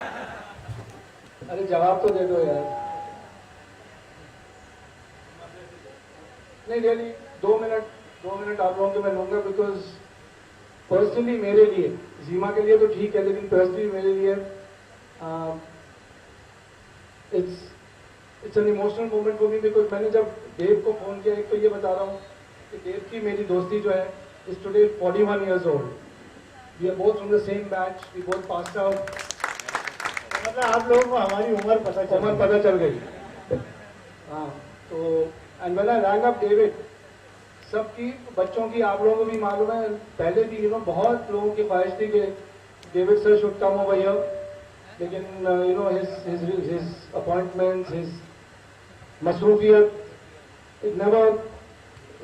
अरे जवाब तो दे दो यार। नहीं रियली 2 मिनट आप लोगों के मैं लूंगा, बिकॉज पर्सनली मेरे लिए, जीमा के लिए तो ठीक है, लेकिन पर्सनली मेरे लिए it's an emotional moment for me, because मैंने जब देव को फोन किया, एक तो ये बता रहा हूँ कि देव की मेरी दोस्ती जो है is today 41 years old. We are both from the same batch. We both passed out. मतलब आप लोगों को हमारी उम्र पता चल गई। हाँ, तो and when I wrong up David, सबकी बच्चों की, आप लोगों को भी मालूम है, पहले भी बहुत लोगों की ख्वाहिश थी कि David sir should come over here, लेकिन हिज अपॉइंटमेंट्स, हिज मसरूफियत, it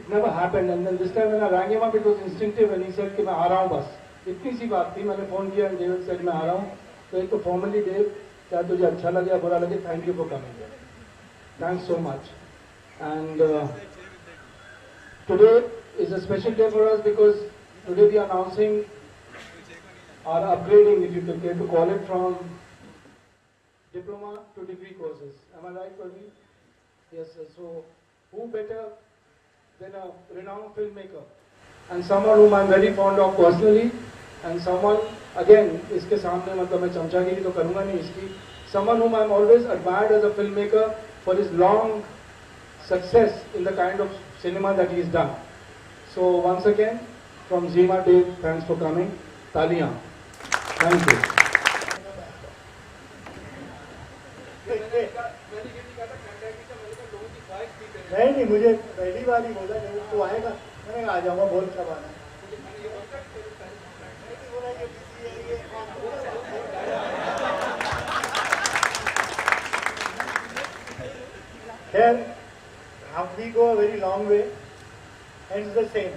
never happened. And then this time when I rang him up, it was instinctive and he said कि मैं आ रहा हूँ बस। इतनी सी बात थी, मैंने फोन किया, डेविड सेड मैं आ रहा हूँ। तो एक तो फॉर्मली देव, क्या तुझे अच्छा लगे या बुरा लगे, thank you for coming, thanks so much. And today is a special day for us, because today we are announcing or upgrading, if you can to call it, from diploma to degree courses. Am I right, Praveen? Yes, sir. So who better than a renowned filmmaker and someone whom I'm very fond of personally, and someone, again, इसके सामने मतलब मैं चमचागिरी तो करूँगा नहीं इसकी, someone whom I'm always admired as a filmmaker for his long success in the kind of cinema that he's done. So once again, from Zima Dave, thanks for coming. तालियां। Thank you. नहीं, मुझे पहली बार ही बोला जब तो आएगा, मैंने आ जाऊंगा, बोल कब आना। खैर, we go a very long way, and it's the same.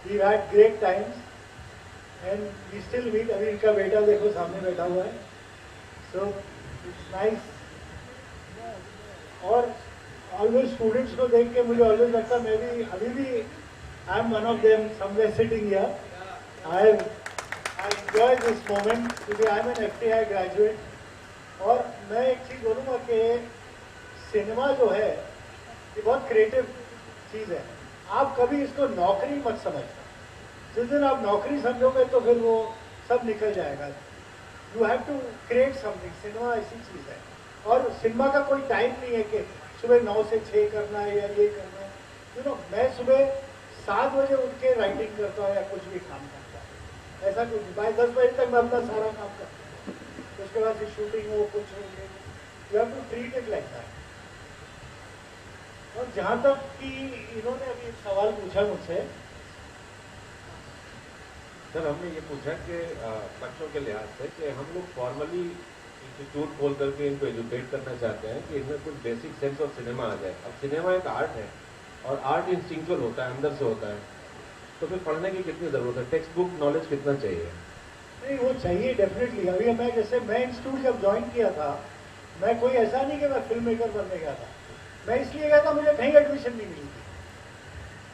We've had great times. And we still meet. अभी इनका बेटा देखो सामने बैठा हुआ है, so it's nice. और ऑलवेज स्टूडेंट्स को देख के मुझे ऑलवेज लगता है मैं भी अभी भी I am one of them somewhere sitting here. I enjoy this moment क्योंकि I am an FTI graduate. और मैं एक चीज़ बोलूँगा कि सिनेमा जो है ये बहुत क्रिएटिव चीज़ है. आप कभी इसको नौकरी मत समझना. जिस दिन आप नौकरी समझोगे तो फिर वो सब निकल जाएगा. You have to create something. Cinema ऐसी चीज़ है. और सिनेमा का कोई टाइम नहीं है कि सुबह 9 से 6 करना है या ये करना है. मैं सुबह 7 बजे उठ के राइटिंग करता हूँ या कुछ भी काम करता हूँ. ऐसा कुछ भाई 10 बजे तक मैं अपना सारा काम करता हूँ. उसके बाद फिर शूटिंग हो कुछ हो. You have to treat it like that. और जहाँ तक कि इन्होंने अभी एक सवाल पूछा मुझसे, सर हमने ये पूछा कि बच्चों के लिहाज से कि हम लोग फॉर्मली इंस्टीट्यूट खोल करके इनको एजुकेट करना चाहते हैं कि इनमें कुछ बेसिक सेंस ऑफ सिनेमा आ जाए. अब सिनेमा एक आर्ट है और आर्ट इंस्टिंक्चुअल होता है, अंदर से होता है. तो फिर पढ़ने की कितनी ज़रूरत है? टेक्स्ट बुक नॉलेज कितना चाहिए? नहीं, वो चाहिए डेफिनेटली. अभी मैं इंस्टीट्यूट जब ज्वाइन किया था, मैं कोई ऐसा नहीं कि मैं फिल्म मेकर बनने गया था. मैं इसलिए गया था, मुझे कहीं एडमिशन नहीं मिली थी.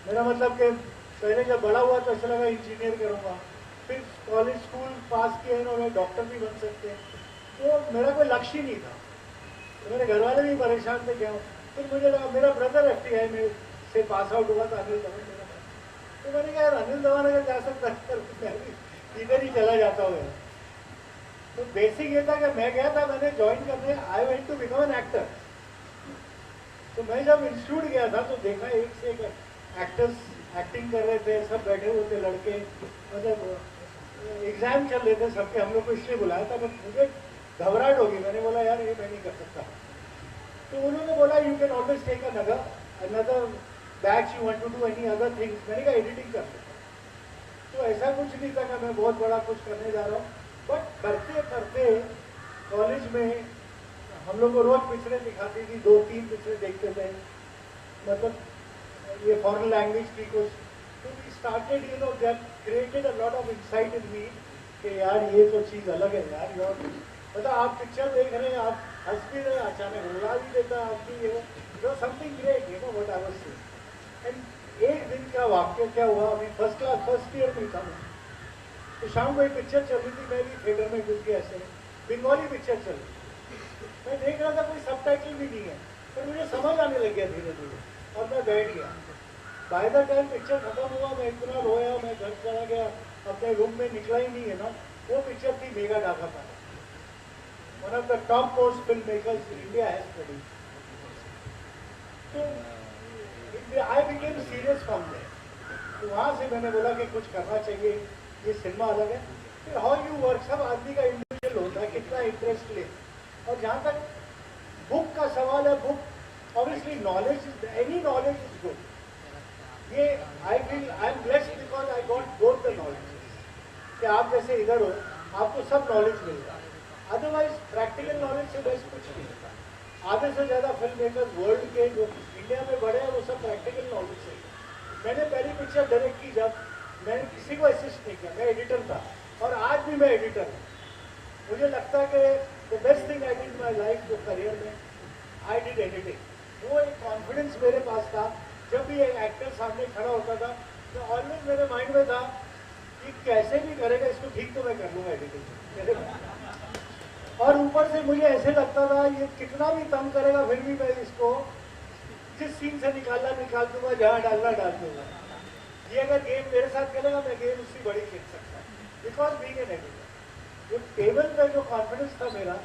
मेरा मतलब कि पहले जब बड़ा हुआ तो ऐसा लगा इंजीनियर करूँगा. फिर कॉलेज स्कूल पास किया इन्होंने, डॉक्टर भी बन सकते हैं. तो मेरा कोई लक्ष्य ही नहीं था. तो मेरे घर वाले भी परेशान थे क्या. फिर मुझे लगा मेरा ब्रदर FTI में से पास आउट हुआ था, अनिल धवन. तो मैंने कहा यार अनिल धवन अगर जा सकता है मैं भी इधर ही चला जाता हूँ. तो बेसिक ये था कि मैं गया था, मैंने ज्वाइन करने, I went to become an actor. तो मैं जब इंस्टीट्यूट गया था तो देखा एक से एक एक्टर्स एक्टिंग कर रहे थे, सब बैठे हुए थे लड़के. मतलब एग्जाम चल रहे थे सबके. हम लोग को इसलिए बुलाया था, बट मुझे घबराहट होगी. मैंने बोला यार ये मैं नहीं कर सकता. तो उन्होंने बोला you can always take another batch, you want to do any other things. मैंने कहा एडिटिंग कर सकता. तो ऐसा कुछ नहीं था कि मैं बहुत बड़ा कुछ करने जा रहा हूँ. बट करते करते कॉलेज में हम लोग को रोज पिक्चरें दिखाती थी, 2-3 पिक्चरें देखते थे. मतलब ये फॉरेन लैंग्वेज की कुछ. तो we started that created a lot of insight in me कि यार ये तो चीज़ अलग है यार. मतलब आप पिक्चर देख रहे हैं, आप हंस भी रहे, अचानक रुला भी देता है आपकी. ये something great what I was seeing. And एक दिन का वाक्य क्या हुआ, अभी फर्स्ट ईयर में था मैं. तो शाम को एक पिक्चर चल रही थी, मैं भी थिएटर में घुस गया ऐसे. बंगाली पिक्चर चल रही। मैं देख रहा था, कोई सबटाइटल भी नहीं है, पर मुझे समझ आने लग गया धीरे धीरे और मैं बैठ गया। बाय द टाइम पिक्चर खत्म हुआ, मैं इतना रोया, मैं घर चला गया, अपने रूम में निकला ही नहीं है ना। वो पिक्चर थी Meghe Dhaka Tara, one of the top most film makers India has produced. तो I became serious from there. तो वहाँ से मैंने बोला कि कुछ करना चाहिए, ये सिनेमा अलग है। फिर हाउ यू वर्क, सब आदमी का इंडिविजुअल होता है, कितना इंटरेस्ट ले। और जहाँ तक बुक का सवाल है, book obviously knowledge, any knowledge is good. ये I feel I am blessed because I got both the knowledge, कि आप जैसे इधर हो, आपको सब नॉलेज मिलता है। अदरवाइज प्रैक्टिकल नॉलेज से बेस्ट कुछ नहीं होता। आधे से ज़्यादा फिल्म मेकर्स वर्ल्ड के जो इंडिया में बड़े हैं, वो सब प्रैक्टिकल नॉलेज से। मैंने पहली पिक्चर डायरेक्ट की जब, मैंने किसी को असिस्ट नहीं किया, मैं एडिटर था और आज भी मैं एडिटर हूँ। मुझे लगता है कि the best thing I did my life जो करियर में, आई डिड एडिटिंग। वो एक कॉन्फिडेंस मेरे पास था, जब भी एक एक्टर सामने खड़ा होता था तो ऑलवेज मेरे माइंड में था कि कैसे भी करेगा इसको ठीक तो मैं कर लूँगा एडिटिंग। और ऊपर से मुझे ऐसे लगता था ये कितना भी तंग करेगा फिर भी मैं इसको जिस सीन से निकाल दूंगा, जहाँ डालना डाल दूंगा। ये अगर गेम मेरे साथ खेलेगा, मैं गेम उससे बड़ी खेल सकता हूँ, बिकॉज बीइंग एन एडिटर। जो टेबल पर जो कॉन्फिडेंस था मेरा,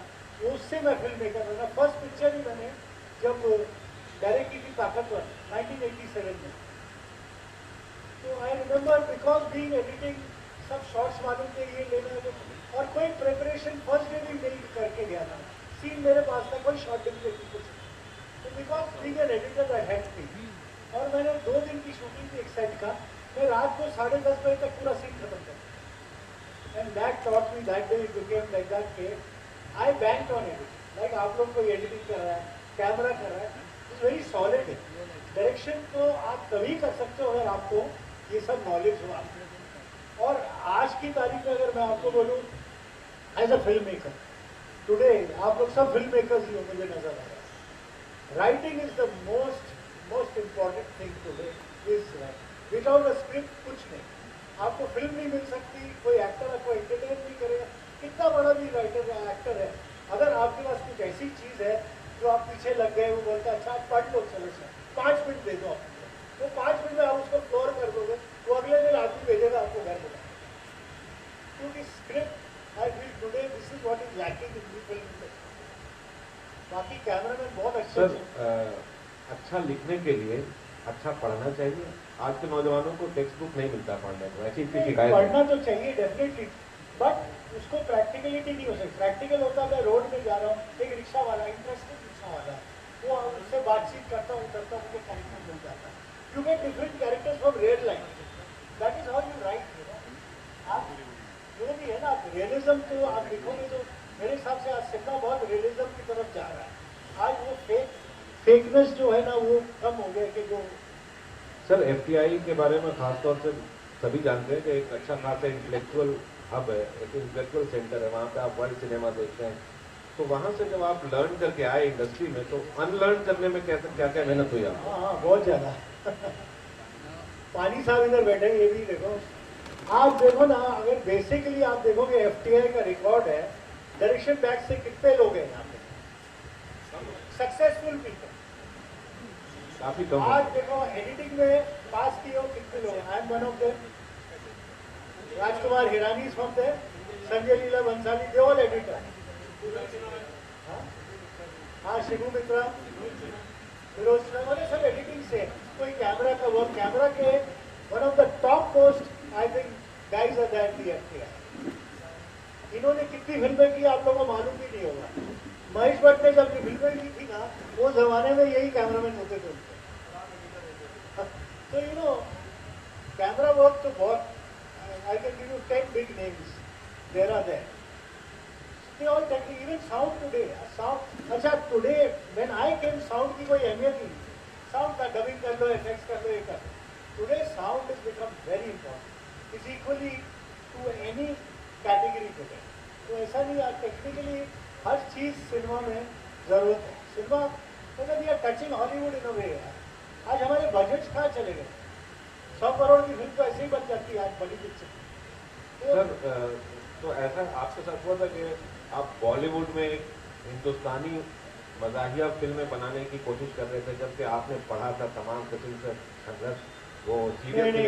वो उससे मैं फिल्म मेकर बना। फर्स्ट पिक्चर ही मैंने जब डायरेक्ट की थी ताकतवर 1987 में। तो I remember because being editing, सब शॉर्ट्स मालूम थे, ये लेना है और कोई प्रिपरेशन फर्स्ट डे भी नहीं करके गया था। सीन मेरे पास था, कोई शॉर्ट डिफिकल्टी कुछ नहीं। तो because being an editor I had to. और मैंने 2 दिन की शूटिंग थी एक सेट का, मैं रात को 10:30 बजे तक पूरा सीन खत्म कर। And that taught me that day it became like that के आई बैंक्ड ऑन एडिटिंग। लाइक आप लोग कोई एडिटिंग कर रहा है, कैमरा कर रहा है, इट्स वेरी सॉलिड है। डायरेक्शन तो आप तभी कर सकते हो अगर आपको ये सब नॉलेज हो आपको। और आज की तारीख में अगर मैं आपको बोलूँ, as a film maker today, आप लोग सब फिल्म मेकर्स ही हो, मुझे नजर आ रहा है। Writing is the most important thing today is writing. Without a script कुछ नहीं, आपको फिल्म नहीं मिल सकती, कोई एक्टर आपको एंटरटेन नहीं करेगा, कितना बड़ा भी राइटर या एक्टर है। अगर आपके पास कुछ ऐसी चीज है जो आप पीछे लग गए, वो बोलता है अच्छा आप पढ़ लो, चलो सर 5 मिनट दे दो आपको, वो 5 मिनट में आप उसको फ्लोर कर दोगे, वो अगले दिन आदमी भेजेगा आपको घर में। क्योंकि script I feel today this is what is lacking in the film industry. बाकी कैमरामैन बहुत अच्छे सर, अच्छा लिखने के लिए अच्छा पढ़ना चाहिए। आज के नौजवानों को टेक्स्ट बुक नहीं मिलता पढ़ने को, ऐसी इतनी शिकायत है। पढ़ना तो चाहिए डेफिनेटली, बट उसको प्रैक्टिकलिटी नहीं हो सकती। प्रैक्टिकल होता है, मैं रोड में जा रहा हूँ, एक रिक्शा वाला, इंटरेस्टेड रिक्शा वाला, वो उससे बातचीत करता हूँ, मुझे कैरेक्टर मिल जाता है। You get different characters from real life, that is how you right. आप जो भी है ना, आप रियलिज्म तो आप लिखोगे तो मेरे हिसाब से आज सिनेमा बहुत रियलिज्म की तरफ जा रहा है। आज वो फेकनेस जो है ना, वो कम हो गया कि जो। सर, एफटीआई के बारे में खासतौर से सभी जानते हैं कि एक अच्छा खासा इंटेलेक्चुअल हब है, एक इंटेलेक्चुअल सेंटर है, वहाँ पे आप वर्ल्ड सिनेमा देखते हैं। तो वहाँ से जब आप लर्न करके आए इंडस्ट्री में, तो अनलर्न करने में क्या क्या मेहनत हुई आपको? हाँ, बहुत ज्यादा। पानी साहब इधर बैठे, ये भी देखो। आप देखो ना, अगर बेसिकली आप देखोगे एफटीआई का रिकॉर्ड है, डायरेक्शन बैच से कितने लोग हैं यहाँ पे सक्सेसफुल पीपल, काफी कम आज देखो एडिटिंग में पास किए हो कितने लोग। I am one of them, Rajkumar Hirani is from there, Sanjay Leela Bhansali, they all editor. हाँ, शिबू मित्रा, फिरोज वाले सब एडिटिंग से। कोई कैमरा का वर्क, कैमरा के one of the top most I think guys are that the FTI. इन्होंने कितनी फिल्में की आप लोगों को मालूम भी नहीं होगा। महेश भट्ट ने जब फिल्में की थी ना, वो जमाने में यही कैमरामैन होते थे उनके। तो यू नो कैमरा वर्क तो बहुत, I can give you 10 big names there are there, they all technique. Even sound today, sound, अच्छा today when I came, sound की कोई अहमियत ही नहीं। साउंड का डबिंग कर लो, इफेक्ट्स कर लो, ये कर लो। Today sound is become very important, is equally to any category today. तो ऐसा नहीं है, टेक्निकली हर चीज सिनेमा में जरूरत है। सिनेमा मतलब वी आर टचिंग हॉलीवुड इन अ वे। आज हमारे बजट्स कहाँ चले गए? 100 करोड़ की फिल्म तो ऐसे ही बन जाती है आज बड़ी पिक्चर। सर, तो ऐसा आपके साथ हुआ था कि आप बॉलीवुड में एक हिंदुस्तानी मजाहिया फिल्में बनाने की कोशिश कर रहे थे, जबकि आपने पढ़ा था तमाम किस्म से संघर्ष वो नहीं, सीरियल नहीं,